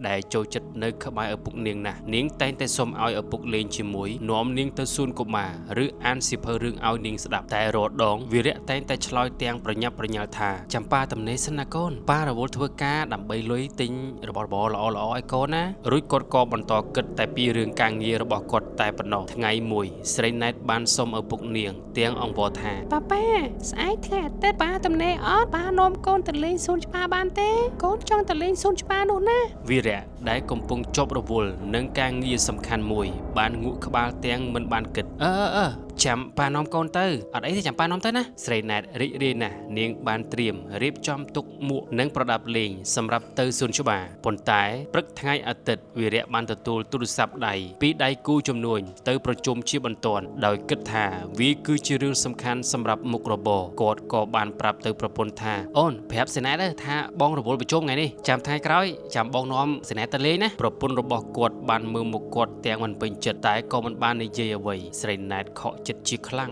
ដែលចូលចិត្តនៅក្បែរឪពុកនាងណាស់នាងតែងតែសុំឲ្យឪពុកលេងជាមួយនាំនាងទៅសួនកុមារឬអានសៀវភៅរឿងឲ្យនាងស្ដាប់តែរាល់ដងវីរៈតែងតែឆ្លើយទាំងប្រញាប់ប្រញាល់ថាចាំប៉ាតំណេសិនណាកូនប៉ារវល់ធ្វើការដើម្បីលុយទិញរបស់របរល្អៗឲ្យកូនណារួចគាត់ក៏បន្តគិតតែពីរឿងការងាររបស់គាត់តែប៉ុណ្ណោះថ្ងៃមួយស្រីណែតបានសុំឪពុកនាងទាំងអង្វរថាប៉ាស្អែកថ្ងៃអាទិត្យប៉ាតំណេអត់ប៉ានាំកូនទៅលេងសួនច្បារបានទេកូនចង់ទៅលេងសួនច្បារនោះណាវីរៈដែលកំពុងជាប់រវល់នឹងការងារសំខាន់មួយបានងក់ក្បាលទាំងមិនបានគិតចាំប៉ានាំកូនទៅអត់អីទេចាំប៉ានាំទៅណាស្រីណែតរីករាយណាស់នាងបានត្រៀមរៀបចំទុកមួកនិងប្រដាប់លេងសម្រាប់ទៅសួនច្បារប៉ុន្តែព្រឹកថ្ងៃអាទិត្យវីរៈបានទទួលទូរស័ព្ទដៃពីដៃគូជំនួញទៅប្រជុំជាបន្ទាន់ដោយគិតថាវាគឺជារឿងសំខាន់សម្រាប់មុខរបរគាត់ក៏បានប្រាប់ទៅប្រពន្ធថាអូនប្រាប់ស្រីណែតថាបងរវល់ប្រជុំថ្ងៃនេះចាំថ្ងៃក្រោយចាំបងនាំស្រីណែតទៅលេងណាប្រពន្ធរបស់គាត់បានមើលមុខគាត់ទាំងមិនពេញចិត្តតែក៏មិនបាននិយាយអ្វីស្រីណែតខកចិត្តជាខ្លាំង